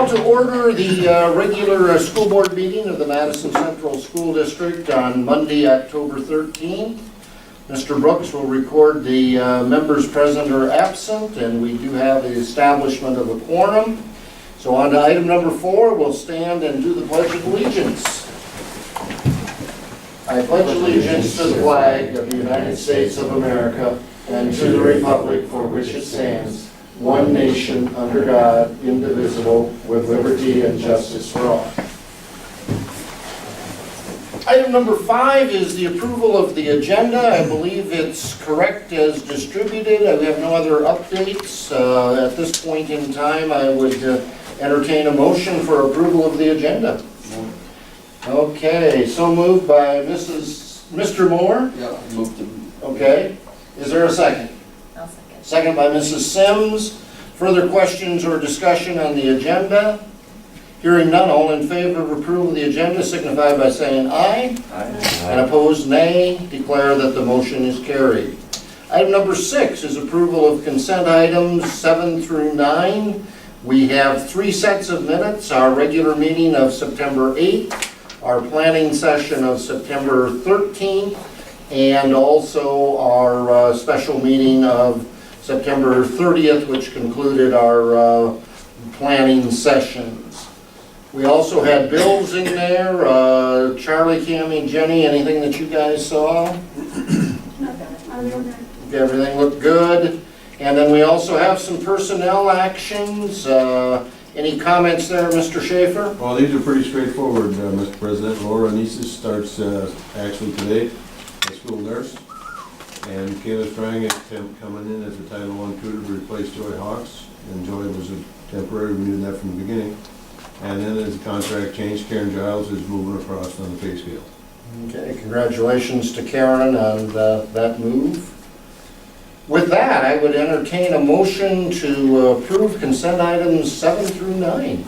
To order the regular school board meeting of the Madison Central School District on Monday, October 13th. Mr. Brooks will record the members present or absent, and we do have the establishment of a quorum. So on to item number 4, we'll stand and do the Pledge of Allegiance. I pledge allegiance to the flag of the United States of America and to the republic for which it stands, one nation, under God, indivisible, with liberty and justice for all. Item number 5 is the approval of the agenda. I believe it's correct as distributed. We have no other updates. At this point in time, I would entertain a motion for approval of the agenda. Okay, so moved by Mr. Moore. Yeah, moved to. Okay, is there a second? I'll second. Second by Mrs. Sims. Further questions or discussion on the agenda? Hearing none, all in favor of approval of the agenda signify by saying aye. Aye. And opposed, nay. Declare that the motion is carried. Item number 6 is approval of consent items 7 through 9. We have 3 sets of minutes: our regular meeting of September 8th, our planning session of September 13th, and also our special meeting of September 30th, which concluded our planning sessions. We also had bills in there. Charlie, Cammie, Jenny, anything that you guys saw? Everything looked good. And then we also have some personnel actions. Any comments there, Mr. Schaefer? Well, these are pretty straightforward, Mr. President. Laura Nieses starts actually today, a school nurse. And Kayla Strang is coming in as a Title I tutor to replace Joy Hawks. And Joy was a temporary, we knew that from the beginning. And then as the contract changed, Karen Giles is moving across on the pay scale. Okay, congratulations to Karen on that move. With that, I would entertain a motion to approve consent items 7 through 9.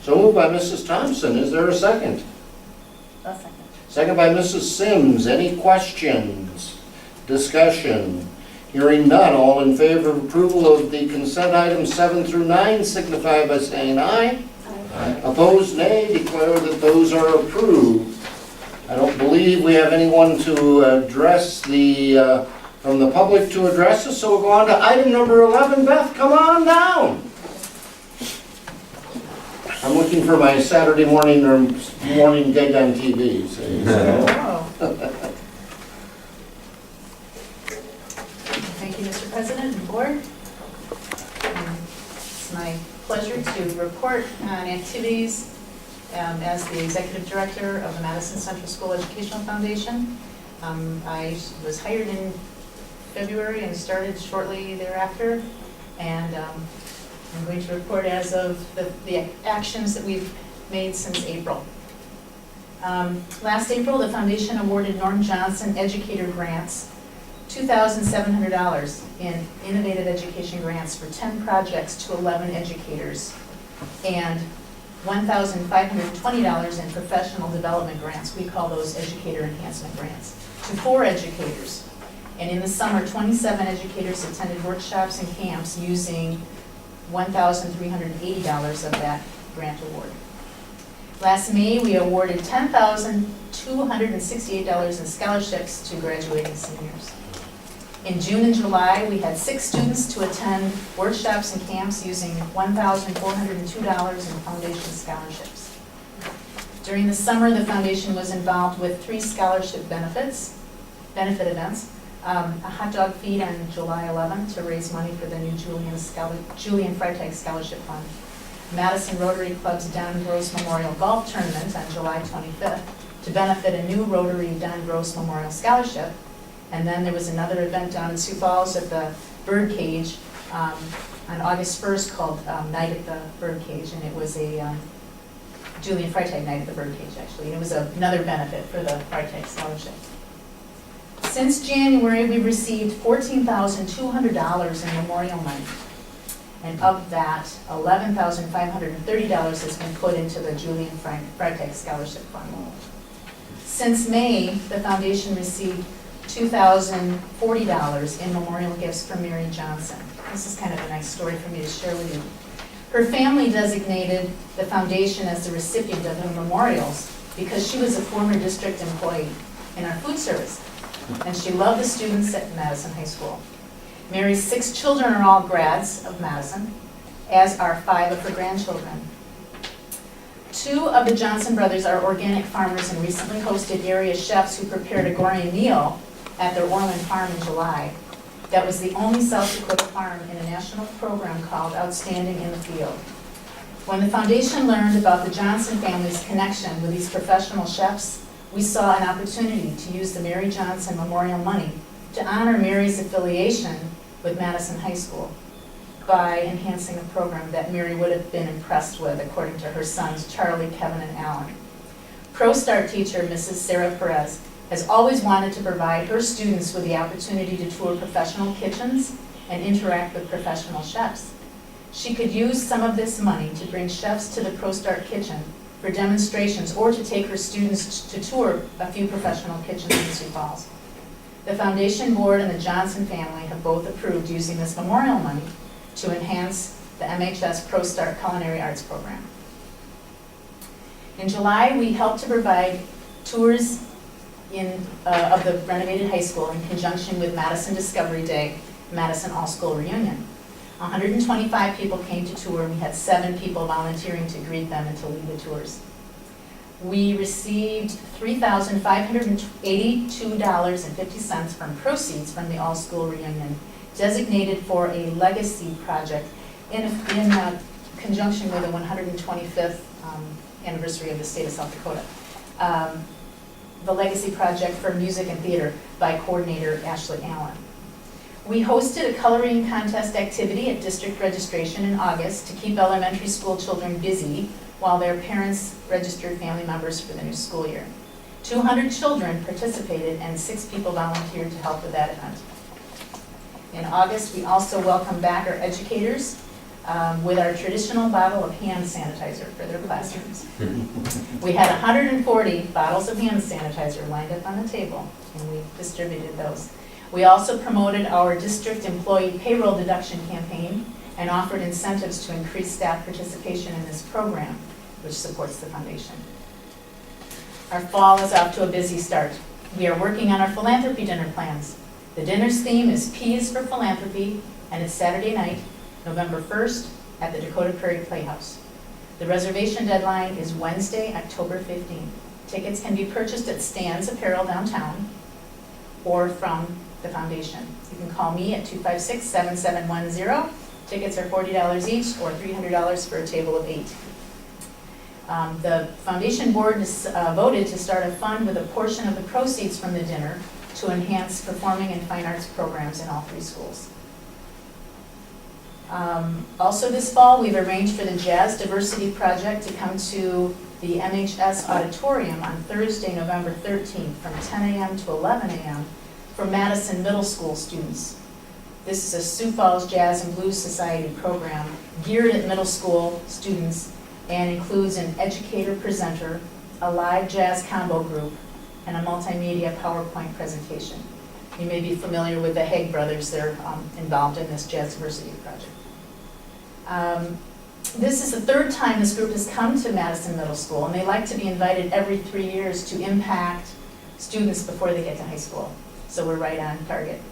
So moved by Mrs. Thompson. Is there a second? I'll second. Second by Mrs. Sims. Any questions? Discussion? Hearing none, all in favor of approval of the consent items 7 through 9 signify by saying aye. Aye. Opposed, nay. Declare that those are approved. I don't believe we have anyone to address from the public to address us, so we'll go on to item number 11. Beth, come on down. I'm looking for my Saturday morning or morning gig on TV. Oh. Thank you, Mr. President and Board. It's my pleasure to report on activities as the Executive Director of the Madison Central School Educational Foundation. I was hired in February and started shortly thereafter, and I'm going to report as of the actions that we've made since April. Last April, the foundation awarded Norm Johnson Educator Grants $2,700 in innovative education grants for 10 projects to 11 educators, and $1,520 in professional development grants. We call those educator enhancement grants, to 4 educators. And in the summer, 27 educators attended workshops and camps using $1,380 of that grant award. Last May, we awarded $10,268 in scholarships to graduating seniors. In June and July, we had 6 students to attend workshops and camps using $1,402 in foundation scholarships. During the summer, the foundation was involved with 3 scholarship benefit events. A hot dog feed on July 11th to raise money for the new Julian Freitag Scholarship Fund. Madison Rotary Club's Don Gross Memorial Golf Tournament on July 25th to benefit a new Rotary Don Gross Memorial Scholarship. And then there was another event down in Sioux Falls at the Birdcage on August 1st called Night at the Birdcage, and it was a Julian Freitag Night at the Birdcage, actually. And it was another benefit for the Freitag Scholarship. Since January, we've received $14,200 in memorial money. And of that, $11,530 has been put into the Julian Freitag Scholarship Fund. Since May, the foundation received $2,040 in memorial gifts from Mary Johnson. This is kind of a nice story for me to share with you. Her family designated the foundation as the recipient of the memorials because she was a former district employee in our food service, and she loved the students at Madison High School. Mary's 6 children are all grads of Madison, as are 5 of her grandchildren. 2 of the Johnson brothers are organic farmers and recently hosted area chefs who prepared a gourmet meal at their Orland farm in July. That was the only South Dakota farm in a national program called Outstanding in the Field. When the foundation learned about the Johnson family's connection with these professional chefs, we saw an opportunity to use the Mary Johnson Memorial money to honor Mary's affiliation with Madison High School by enhancing a program that Mary would have been impressed with, according to her sons, Charlie, Kevin, and Alan. ProStart teacher, Mrs. Sarah Perez, has always wanted to provide her students with the opportunity to tour professional kitchens and interact with professional chefs. She could use some of this money to bring chefs to the ProStart kitchen for demonstrations or to take her students to tour a few professional kitchens in Sioux Falls. The foundation board and the Johnson family have both approved using this memorial money to enhance the MHS ProStart Culinary Arts Program. In July, we helped to provide tours of the renovated high school in conjunction with Madison Discovery Day, Madison All-School Reunion. 125 people came to tour, and we had 7 people volunteering to greet them and to lead the tours. We received $3,582.50 from proceeds from the All-School Reunion, designated for a legacy project in conjunction with the 125th anniversary of the state of South Dakota. The Legacy Project for Music and Theater by coordinator Ashley Allen. We hosted a coloring contest activity at district registration in August to keep elementary school children busy while their parents registered family members for the new school year. 200 children participated and 6 people volunteered to help with that event. In August, we also welcomed back our educators with our traditional bottle of hand sanitizer for their classrooms. We had 140 bottles of hand sanitizer lined up on the table, and we distributed those. We also promoted our district employee payroll deduction campaign and offered incentives to increase staff participation in this program, which supports the foundation. Our fall is off to a busy start. We are working on our philanthropy dinner plans. The dinner's theme is P is for Philanthropy, and it's Saturday night, November 1st, at the Dakota Prairie Playhouse. The reservation deadline is Wednesday, October 15th. Tickets can be purchased at Stan's Apparel downtown or from the foundation. You can call me at 256-7710. Tickets are $40 each or $300 for a table of 8. The foundation board has voted to start a fund with a portion of the proceeds from the dinner to enhance performing and fine arts programs in all 3 schools. Also this fall, we've arranged for the Jazz Diversity Project to come to the MHS Auditorium on Thursday, November 13th from 10 a.m. to 11 a.m. for Madison Middle School students. This is a Sioux Falls Jazz and Blues Society program geared at middle school students and includes an educator presenter, a live jazz combo group, and a multimedia PowerPoint presentation. You may be familiar with the Haig brothers. They're involved in this Jazz Diversity Project. This is the 3rd time this group has come to Madison Middle School, and they like to be invited every 3 years to impact students before they get to high school. So we're right on target.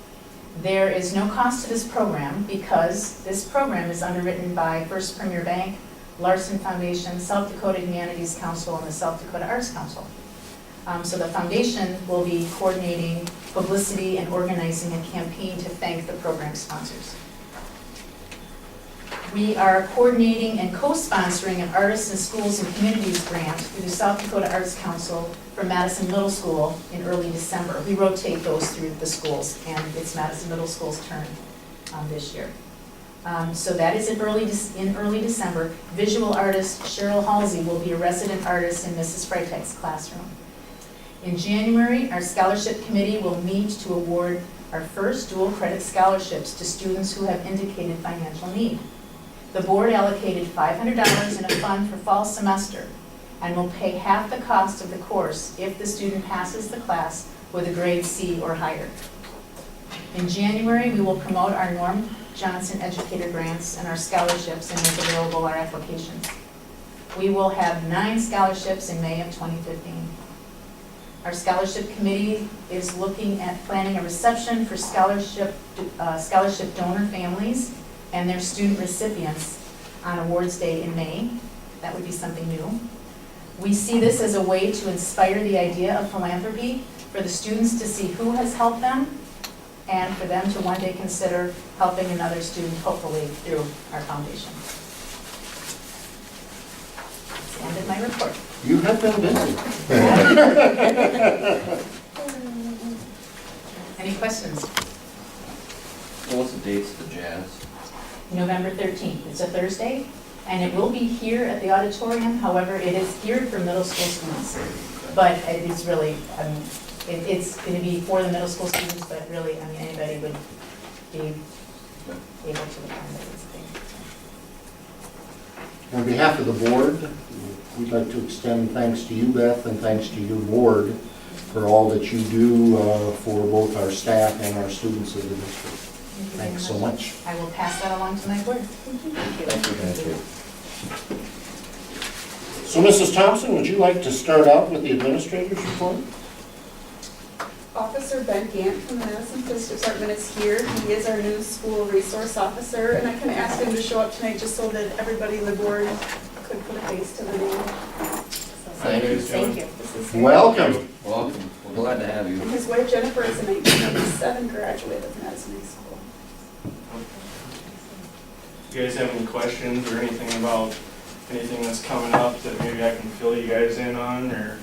There is no cost to this program because this program is underwritten by First Premier Bank, Larson Foundation, South Dakota Humanities Council, and the South Dakota Arts Council. So the foundation will be coordinating publicity and organizing a campaign to thank the program sponsors. We are coordinating and co-sponsoring an Artists in Schools and Communities grant through the South Dakota Arts Council for Madison Middle School in early December. We rotate those through the schools, and it's Madison Middle School's turn this year. So that is in early December. Visual artist Cheryl Halsey will be a resident artist in Mrs. Freitag's classroom. In January, our scholarship committee will meet to award our first dual credit scholarships to students who have indicated financial need. The board allocated $500 in a fund for fall semester and will pay half the cost of the course if the student passes the class with a grade C or higher. In January, we will promote our Johnson Educator Grants and our scholarships and make available our applications. We will have 9 scholarships in May of 2015. Our scholarship committee is looking at planning a reception for scholarship donor families and their student recipients on Awards Day in May. That would be something new. We see this as a way to inspire the idea of philanthropy for the students to see who has helped them and for them to one day consider helping another student, hopefully through our foundation. That's the end of my report. You have been busy. Any questions? Well, what's the dates of the jazz? November 13th. It's a Thursday, and it will be here at the auditorium. However, it is geared for middle school students. But it is really, it's going to be for the middle school students, but really, anybody would be able to attend this thing. On behalf of the board, we'd like to extend thanks to you, Beth, and thanks to your board for all that you do for both our staff and our students of the district. Thank you very Thanks so much. I will pass that along to my board. Thank you. So Mrs. Thompson, would you like to start out with the administrator's report? Officer Ben Gant from the Madison Police Department is here. He is our new school resource officer, and I kind of asked him to show up tonight just so that everybody in the board could put a face to the name. Thank you. Thank you. This is Welcome. Welcome. We're glad to have you. And his wife Jennifer is a 1997 graduate of Madison High School. You guys have any questions or anything about anything that's coming up that maybe I can fill you guys in on, or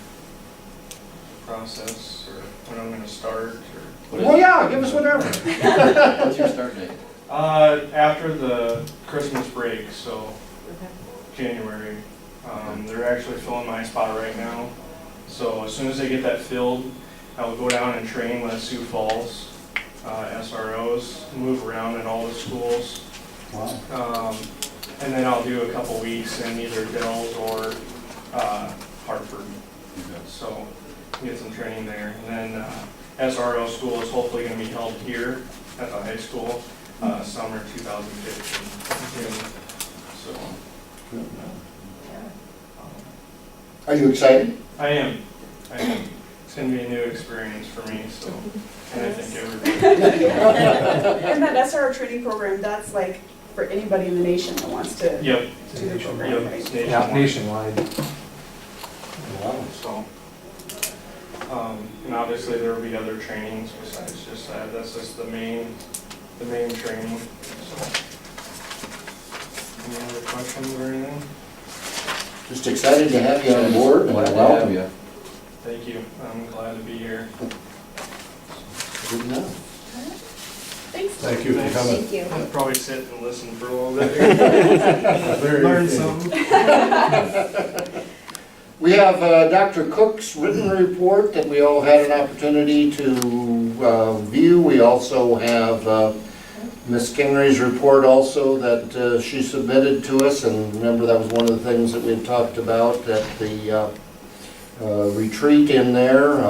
process, or when I'm gonna start, or? Well, yeah, give us whatever. What's your start date? After the Christmas break, so January. They're actually filling my spot right now. So as soon as they get that filled, I will go down and train with Sioux Falls SROs, move around in all the schools. Wow. And then I'll do a couple weeks in either Dells or Hartford. So get some training there. And then SRO school is hopefully going to be held here at the high school summer 2015. So Are you excited? I am. It's going to be a new experience for me. So, and I think everybody. And that SRO training program, that's like for anybody in the nation that wants to Yep. do the program, Yep. right? It's Yeah, nationwide. nationwide. Wow. So, and obviously there will be other trainings besides just that. That's just the main training. So, any other questions or anything? Just excited to have you on board. and Glad to welcome. have you. Thank you. I'm glad to be here. Good enough. Thanks. Thank you for coming. Thank you. I'll probably sit and listen for a little bit. Very Learn interesting. something. We have Dr. Cook's written report that we all had an opportunity to view. We also have Ms. Kingery's report also that she submitted to us, and remember that was one of the things that we had talked about at the retreat in there.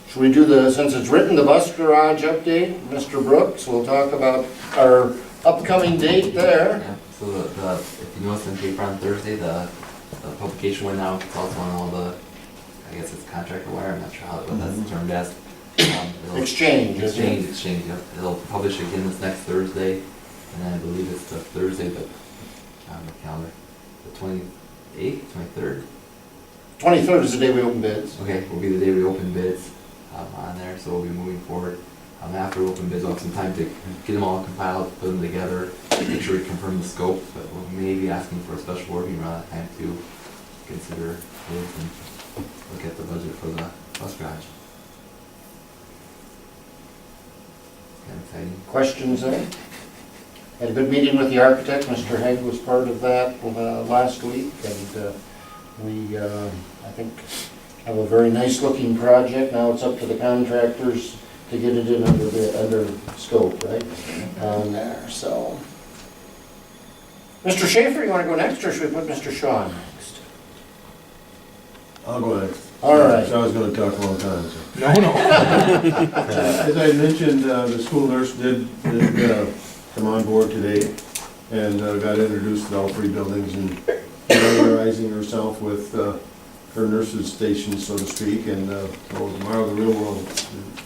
Should we do since it's written, the bus garage update? Mr. Brooks, we'll talk about our upcoming date there. Yeah, so if you noticed in the paper on Thursday, the publication went out. It's also on all the, I guess it's contract wire, I'm not sure what that's termed as. It'll- Exchange, isn't it? Exchange, yep. It'll publish again this next Thursday, and I believe it's the Thursday, but, on the calendar, the 28th, 23rd? 23rd is the day we open bids. Okay, will be the day we open bids on there, so we'll be moving forward. After we open bids, we'll have some time to get them all compiled, put them together, make sure we confirm the scope, but we may be asking for a special board meeting around that time to consider bids and look at the budget for the bus garage. Kind of exciting. Questions there? Had a good meeting with the architect. Mr. Haig was part of that last week, and we, I think, have a very nice looking project. Now it's up to the contractors to get it in under scope, right? There, so. Mr. Schaefer, you want to go next, or should we put Mr. Shaw next? I'll go next. All right. So I was gonna talk a long time, so. No. As I mentioned, the school nurse did come on board today and got introduced to all three buildings and familiarizing herself with her nurse's station, so to speak, and so tomorrow the real world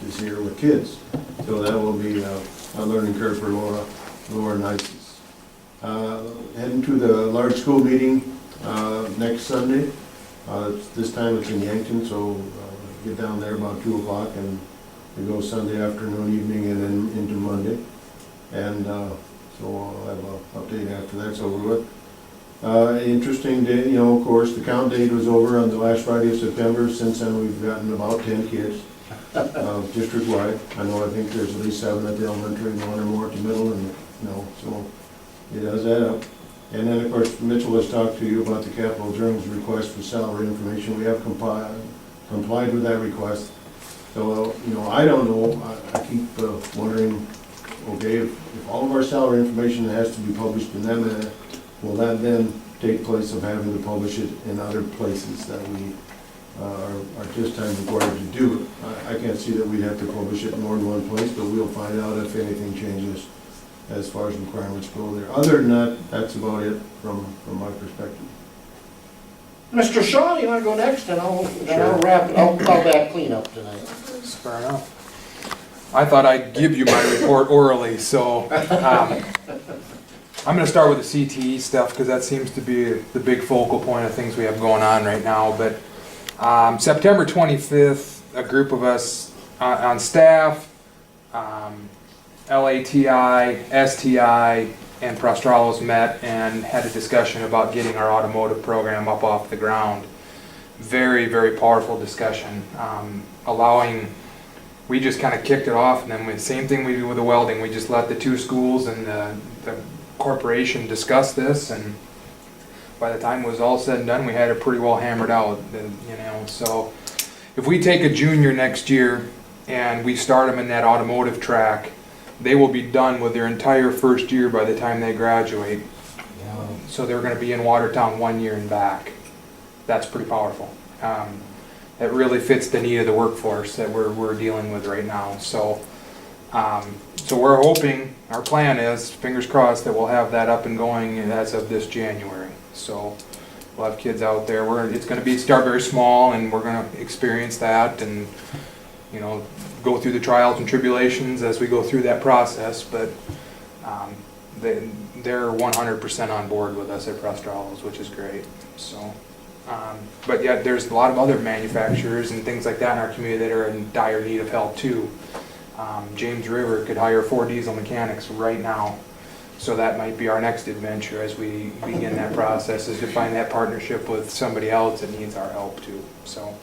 is here with kids. So that will be a learning curve for Laura Nices. Heading to the large school meeting next Sunday. This time it's in Yankton, so get down there about 2 o'clock and we go Sunday afternoon, evening, and then into Monday. And so I'll have an update after that's over with. Interesting day, you know, of course, the count date was over on the last Friday of September. Since then, we've gotten about 10 kids district-wide. I know, I think there's at least 7 at the elementary and 1 or more at the middle, and, you know, so it does add up. And then, of course, Mitchell has talked to you about the Capital Journal's request for salary information. We have complied with that request. So, you know, I don't know, I keep wondering, okay, if all of our salary information has to be published in that manner, will that then take place of having to publish it in other places that we are just time required to do it? I can't see that we'd have to publish it in more than one place, but we'll find out if anything changes as far as requirements go there. Other than that, that's about it from my perspective. Mr. Shaw, you wanna go next, and I'll wrap it, I'll back clean up tonight. Fair enough. I thought I'd give you my report orally, so I'm going to start with the CTE stuff because that seems to be the big focal point of things we have going on right now. But September 25th, a group of us on staff, LATI, STI, and Prostralos met and had a discussion about getting our automotive program up off the ground. Very, very powerful discussion. We just kind of kicked it off, and then same thing we do with the welding. We just let the 2 schools and the corporation discuss this, and by the time it was all said and done, we had it pretty well hammered out. You know, so if we take a junior next year and we start them in that automotive track, they will be done with their entire first year by the time they graduate. So they're going to be in Watertown 1 year and back. That's pretty powerful. That really fits the need of the workforce that we're dealing with right now. So so we're hoping, our plan is, fingers crossed, that we'll have that up and going as of this January. So we'll have kids out there. It's going to start very small, and we're going to experience that and, you know, go through the trials and tribulations as we go through that process. But they're 100% on board with us at Prostralos, which is great. So. But yet there's a lot of other manufacturers and things like that in our community that are in dire need of help too. James River could hire 4 diesel mechanics right now. So that might be our next adventure as we begin that process, is to find that partnership with somebody else that needs our help too. So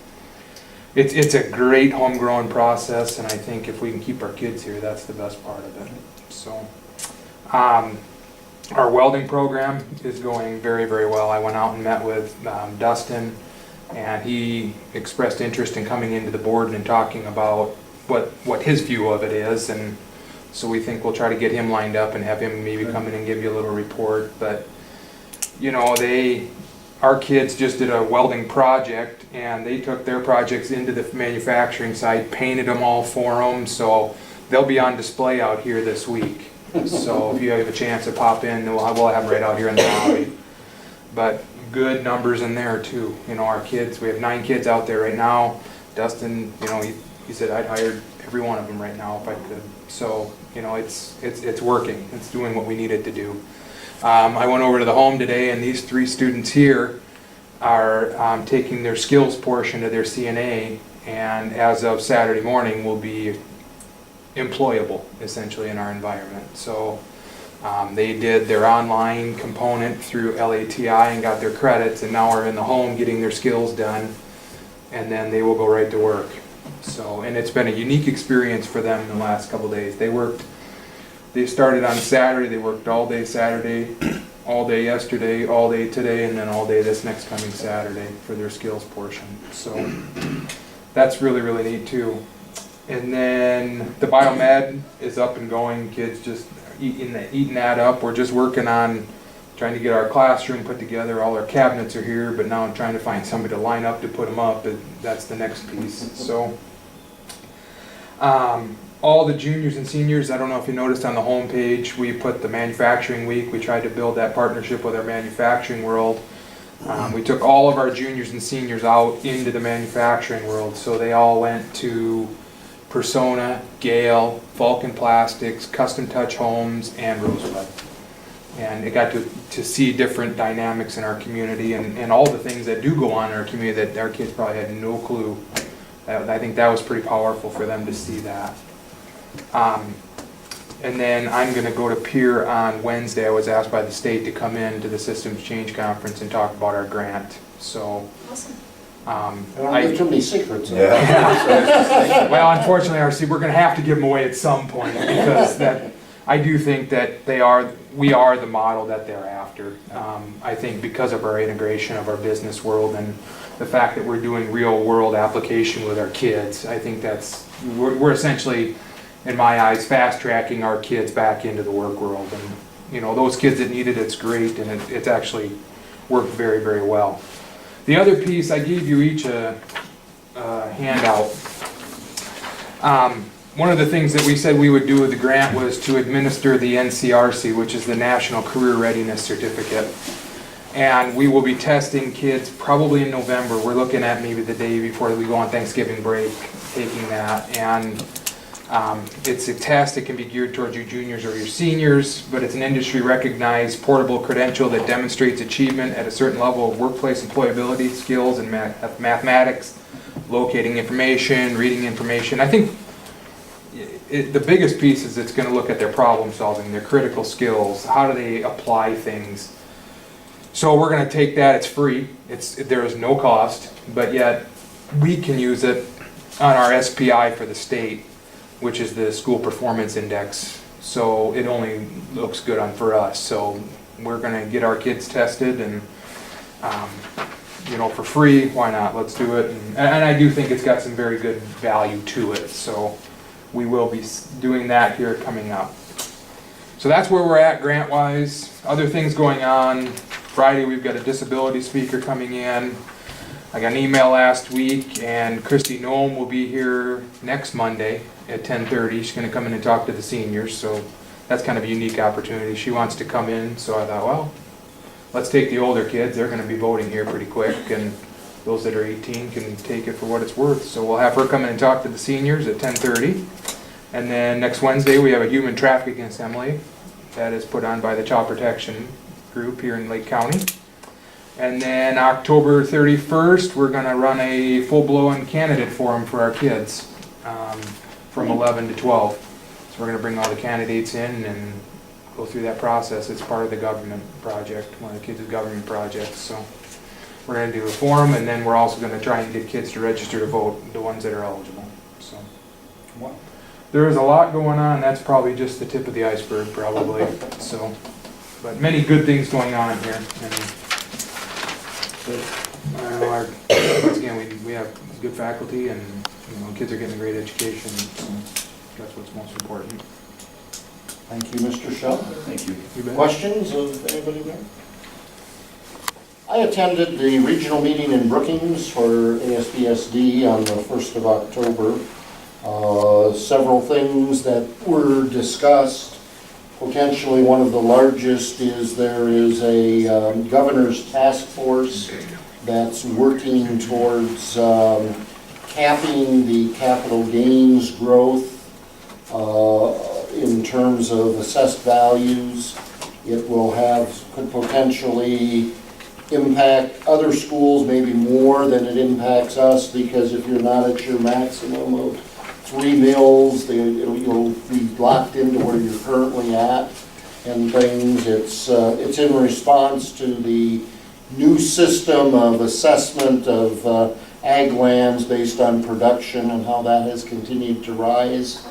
it's a great homegrown process, and I think if we can keep our kids here, that's the best part of it. So our welding program is going very, very well. I went out and met with Dustin, and he expressed interest in coming into the board and talking about what his view of it is, and so we think we'll try to get him lined up and have him maybe come in and give you a little report. But you know, our kids just did a welding project, and they took their projects into the manufacturing site, painted them all for them, so they'll be on display out here this week. So if you have a chance to pop in, we'll have them right out here in the lobby. But good numbers in there too. You know, our kids, we have 9 kids out there right now. Dustin, you know, he said I'd hire every one of them right now if I could. So, you know, it's working. It's doing what we need it to do. I went over to the home today, and these 3 students here are taking their skills portion of their CNA, and as of Saturday morning will be employable essentially in our environment. So they did their online component through LATI and got their credits, and now are in the home getting their skills done, and then they will go right to work. So, and it's been a unique experience for them in the last couple of days. They started on Saturday, they worked all day Saturday, all day yesterday, all day today, and then all day this next coming Saturday for their skills portion. So that's really, really neat too. And then the biomed is up and going. Kids just eating that up. We're just working on trying to get our classroom put together. All our cabinets are here, but now I'm trying to find somebody to line up to put them up. That's the next piece. So all the juniors and seniors, I don't know if you noticed on the homepage, we put the manufacturing week. We tried to build that partnership with our manufacturing world. We took all of our juniors and seniors out into the manufacturing world, so they all went to Persona, Gale, Vulcan Plastics, Custom Touch Homes, and Rosebud. And it got to see different dynamics in our community and all the things that do go on in our community that our kids probably had no clue. I think that was pretty powerful for them to see that. And then I'm going to go to Pier on Wednesday. I was asked by the state to come in to the Systems Change Conference and talk about our grant. So, Awesome. I don't give too many secrets. well, unfortunately, RC, we're going to have to give them away at some point because I do think that we are the model that they're after. I think because of our integration of our business world and the fact that we're doing real world application with our kids, I think we're essentially, in my eyes, fast tracking our kids back into the work world. And those kids that need it, it's great, and it's actually worked very, very well. The other piece, I gave you each a handout. One of the things that we said we would do with the grant was to administer the NCRC, which is the National Career Readiness Certificate. And we will be testing kids probably in November. We're looking at maybe the day before we go on Thanksgiving break, taking that. And it's a test that can be geared towards your juniors or your seniors, but it's an industry-recognized portable credential that demonstrates achievement at a certain level of workplace employability skills in mathematics, locating information, reading information. I think the biggest piece is it's going to look at their problem solving, their critical skills, how do they apply things. So we're going to take that, it's free, there is no cost, but yet we can use it on our SPI for the state, which is the School Performance Index. So it only looks good for us. So we're going to get our kids tested and, for free, why not? Let's do it. And I do think it's got some very good value to it. So we will be doing that here coming up. So that's where we're at grant-wise. Other things going on. Friday we've got a disability speaker coming in. I got an email last week, and Christy Noem will be here next Monday at 10:30. She's going to come in and talk to the seniors, so that's kind of a unique opportunity. She wants to come in, so I thought, well, let's take the older kids. They're going to be voting here pretty quick, and those that are 18 can take it for what it's worth. So we'll have her come in and talk to the seniors at 10:30. And then next Wednesday we have a human trafficking assembly that is put on by the Child Protection Group here in Lake County. And then October 31st, we're going to run a full-blown candidate forum for our kids from 11 to 12. So we're going to bring all the candidates in and go through that process. It's part of the government project, one of the kids' government projects. So we're going to do a forum, and then we're also going to try and get kids to register to vote, the ones that are eligible. So there is a lot going on. That's probably just the tip of the iceberg, probably. So, but many good things going on here. And once again, we have good faculty, and kids are getting a great education. So that's what's most important. Thank you, Mr. Shaw. Thank you. You bet. Questions of anybody there? I attended the regional meeting in Brookings for ASBSD on the 1st of October. Several things that were discussed. Potentially one of the largest is there is a governor's task force that's working towards capping the capital gains growth in terms of assessed values. It could potentially impact other schools maybe more than it impacts us, because if you're not at your maximum of 3 mills, you'll be locked into where you're currently at and things. It's in response to the new system of assessment of ag lands based on production and how that has continued to rise.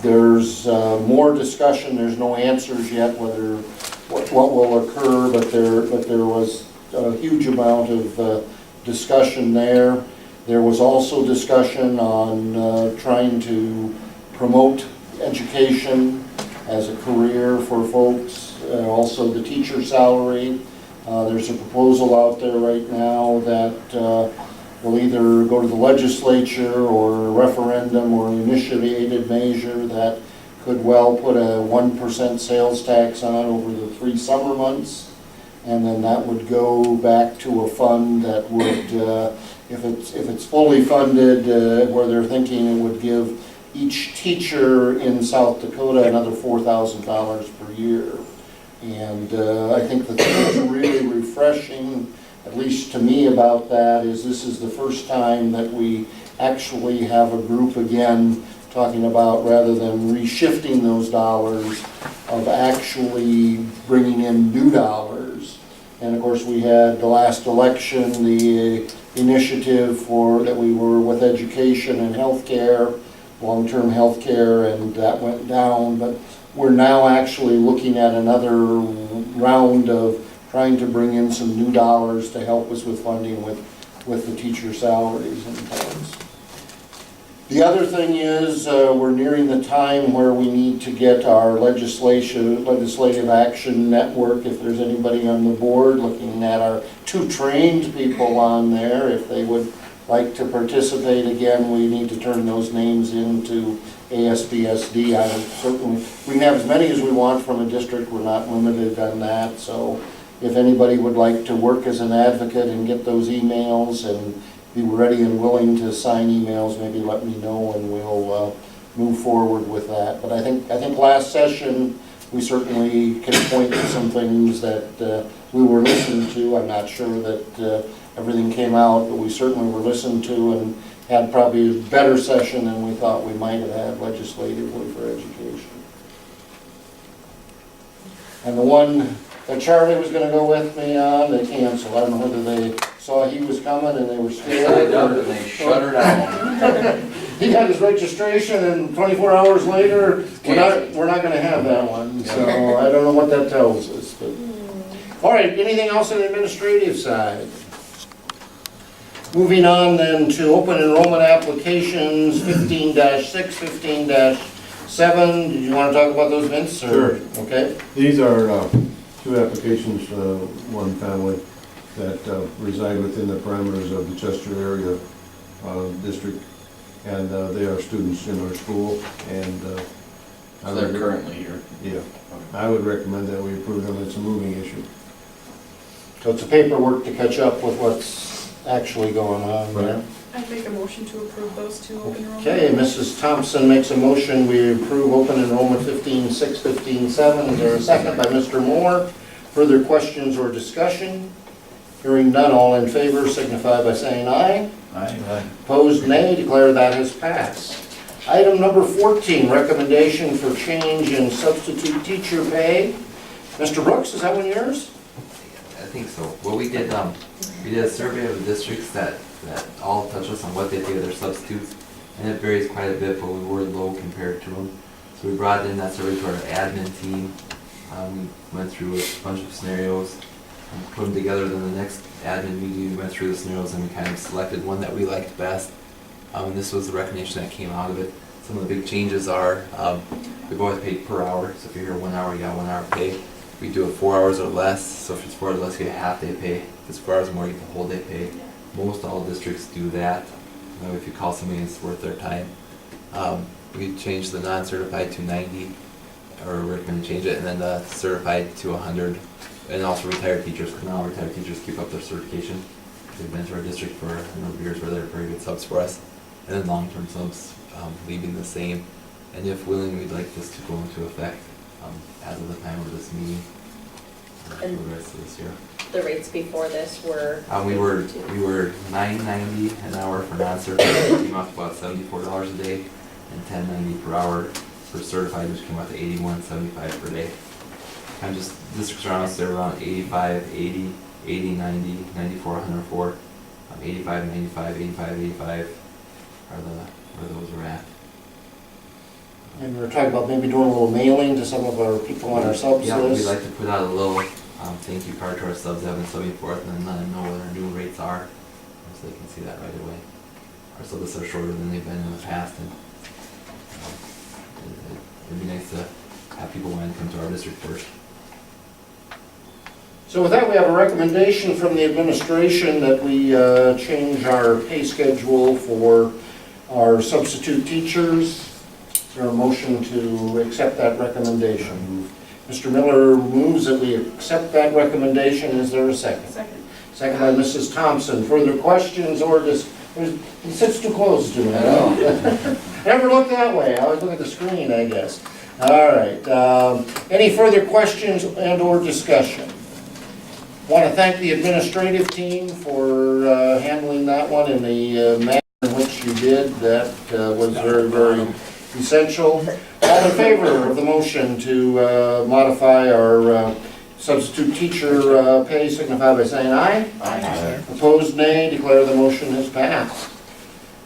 There's more discussion. There's no answers yet what will occur, but there was a huge amount of discussion there. There was also discussion on trying to promote education as a career for folks, also the teacher salary. There's a proposal out there right now that will either go to the legislature or a referendum or an initiated measure that could well put a 1% sales tax on over the 3 summer months. And then that would go back to a fund that would, if it's fully funded, where they're thinking it would give each teacher in South Dakota another $4,000 per year. And I think the thing that's really refreshing, at least to me, about that is this is the first time that we actually have a group again talking about, rather than reshifting those dollars, of actually bringing in new dollars. And of course, we had the last election, the initiative that we were with education and healthcare, long-term healthcare, and that went down. But we're now actually looking at another round of trying to bring in some new dollars to help us with funding with the teacher salaries and things. The other thing is, we're nearing the time where we need to get our legislative action network, if there's anybody on the board, looking at our 2 trained people on there. If they would like to participate again, we need to turn those names into ASBSD. We can have as many as we want from a district, we're not limited on that. So if anybody would like to work as an advocate and get those emails and be ready and willing to sign emails, maybe let me know and we'll move forward with that. But I think last session, we certainly can point to some things that we were listening to. I'm not sure that everything came out, but we certainly were listened to and had probably a better session than we thought we might have had legislatively for education. And the one that Charlie was going to go with me on, they canceled. I don't know whether they saw he was coming and they were scared. Signed up and they shut her down. He got his registration and 24 hours later, we're not going to have that one. So I don't know what that tells us. But. All right, anything else on the administrative side? Moving on then to open enrollment applications 15-6, 15-7. Did you want to talk about those, Vince? Sure. Okay. These are 2 applications, one family that reside within the parameters of the Chester area district, and they are students in our school, and So they're currently here. yeah, I would recommend that we approve them. It's a moving issue. So it's a paperwork to catch up with what's actually going on there. I'd make a motion to approve those 2 open enrollment. Okay, Mrs. Thompson makes a motion, we approve open enrollment 15-6, 15-7. Is there a second by Mr. Moore? Further questions or discussion? Hearing none, all in favor signify by saying aye. Aye. Opposed, nay. Declare that has passed. Item number 14, recommendation for change in substitute teacher pay. Mr. Brooks, is that one yours? I think so. Well, we did a survey of the districts that all touch us on what they pay their substitutes, and it varies quite a bit, but we were low compared to them. So we brought in that survey to our admin team. We went through a bunch of scenarios, and put them together. Then the next admin meeting, we went through the scenarios and we kind of selected one that we liked best. And this was the recommendation that came out of it. Some of the big changes are, we've always paid per hour. So if you're here 1 hour, you got 1 hour pay. We do it 4 hours or less. So if it's 4 hours or less, you get a half day pay. If it's 4 hours or more, you get the whole day pay. Most all districts do that. If you call somebody, it's worth their time. We changed the non-certified to 90, or we're going to change it, and then the certified to 100, and also retired teachers, because now retired teachers keep up their certification. They've been to our district for a number of years where they're very good subs for us. And then long-term subs leaving the same. And if willing, we'd like this to go into effect as of the time of this meeting for the rest of this year. The rates before this were? We were $9.90 an hour for non-certified, which came out to about $74 a day, and $10.90 per hour for certified, which came out to $81.75 per day. Kind of just districts around us, they're around 85, 80, 80, 90, 94, 104, 85, 95, 85, 85 are where those are at. And we're talking about maybe doing a little mailing to some of our people on our subs Yeah, we'd list. like to put out a little thank you card to our subs that have been subbing for us, and then let them know what our new rates are, so they can see that right away. Our sub lists are shorter than they've been in the past, and it'd be nice to have people want to come to our district first. So with that, we have a recommendation from the administration that we change our pay schedule for our substitute teachers. Is there a motion to accept that recommendation? Mr. Miller moves that we accept that recommendation. Is there a second? Second. Second by Mrs. Thompson. Further questions or he sits too close to me. I know. Never look that way. I always look at the screen, I guess. All right. Any further questions and or discussion? Want to thank the administrative team for handling that one in the manner in which you did. That was very, very essential. All in favor of the motion to modify our substitute teacher pay signify by saying aye. Aye. Opposed, nay. Declare the motion has passed.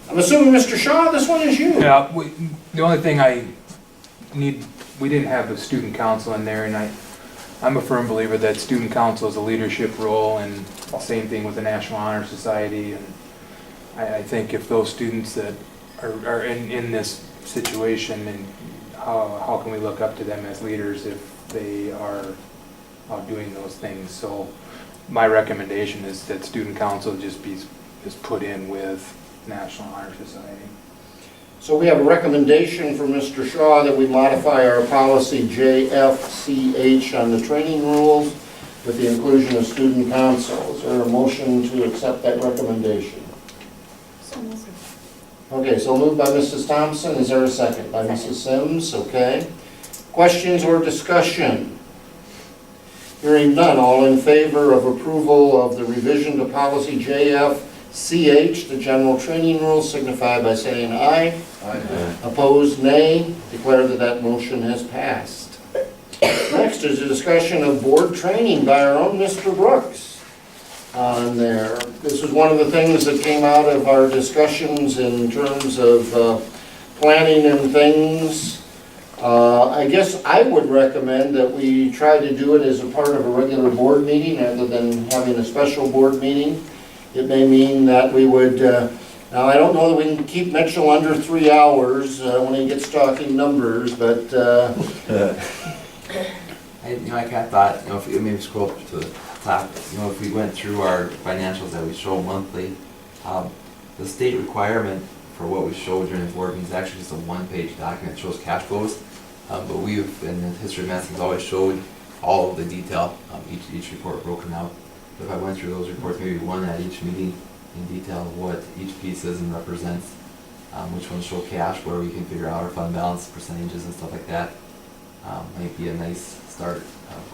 I'm assuming, Mr. Shaw, this one is you. Yeah, the only thing we didn't have the student council in there, and I'm a firm believer that student council is a leadership role, and same thing with the National Honor Society. And I think if those students that are in this situation, and how can we look up to them as leaders if they are doing those things? So my recommendation is that student council just be put in with National Honor Society. So we have a recommendation from Mr. Shaw that we modify our policy JFCH on the training rules with the inclusion of student council. Is there a motion to accept that recommendation? So moved. Okay, so moved by Mrs. Thompson. Is there a second? By Mrs. Sims, okay. Questions or discussion? Hearing none, all in favor of approval of the revision to policy JFCH, the general training rules, signify by saying aye. Aye. Opposed, nay. Declare that that motion has passed. Next is a discussion of board training by our own Mr. Brooks on there. This is one of the things that came out of our discussions in terms of planning and things. I guess I would recommend that we try to do it as a part of a regular board meeting rather than having a special board meeting. It may mean that we would, now I don't know that we can keep Mitchell under 3 hours when he gets talking numbers, but I kind of thought, if we maybe scroll up to the top, if we went through our financials that we show monthly, the state requirement for what we show during the board meeting is actually just a one-page document that shows cash flows. But we've, in the history of Madison, always showed all of the detail, each report broken out. But if I went through those reports, maybe one at each meeting in detail of what each piece is and represents, which ones show cash, where we can figure out our fund balance percentages and stuff like that. Might be a nice start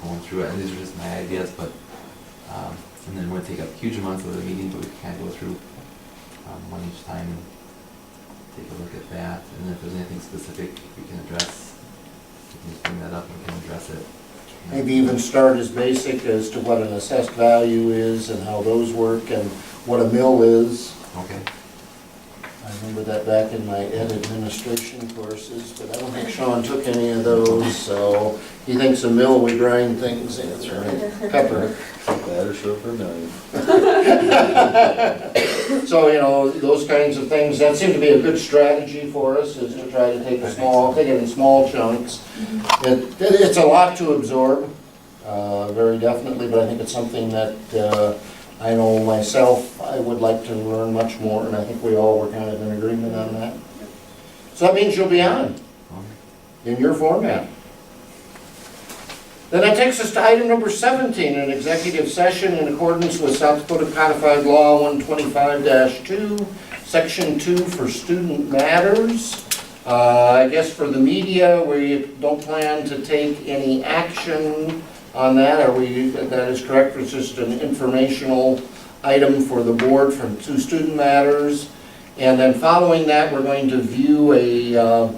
going through it. And these are just my ideas, but and then it wouldn't take up huge amounts of the meeting, but we can kind of go through one each time and take a look at that. And then if there's anything specific we can address, we can just bring that up and we can address it. maybe even start as basic as to what an assessed value is and how those work and what a mill is. Okay. I remember that back in my ed administration courses, but I don't think Sean took any of those, so he thinks a mill, we grind things in, that's right, pepper. Batter, sugar, million. So, those kinds of things, that seemed to be a good strategy for us, is to try to take it in small chunks. It's a lot to absorb, very definitely, but I think it's something that I know myself, I would like to learn much more, and I think we all were kind of in agreement on that. So that means you'll be on, in your format. Then that takes us to item number 17, an executive session in accordance with South Dakota Codified Law 125-2, Section 2 for student matters. I guess for the media, we don't plan to take any action on that. That is correct? It's just an informational item for the board from 2 student matters. And then following that, we're going to view a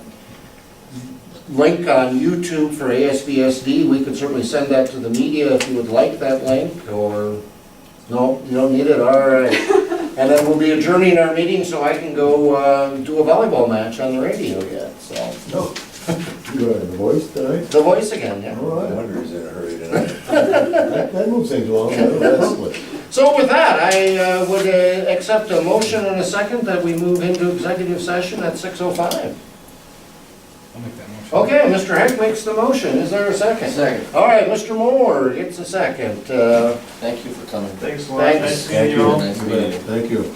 link on YouTube for ASBSD. We could certainly send that to the media if you would like that link, or no, you don't need it, all right. And then we'll be adjourning our meeting so I can go do a volleyball match on the radio yet, so. No. You got The Voice tonight? The Voice again, yeah. All right. Wonder he's in a hurry tonight. That moves things along. That's So with that, I would accept a motion and a second that we move into executive session at 6:05. I'll make that motion. Okay, Mr. Heck makes the motion. Is there a second? Second. All right, Mr. Moore gets a second. Thank you for coming. Thanks a lot. Thanks. Nice seeing you all. Nice meeting you. Thank you.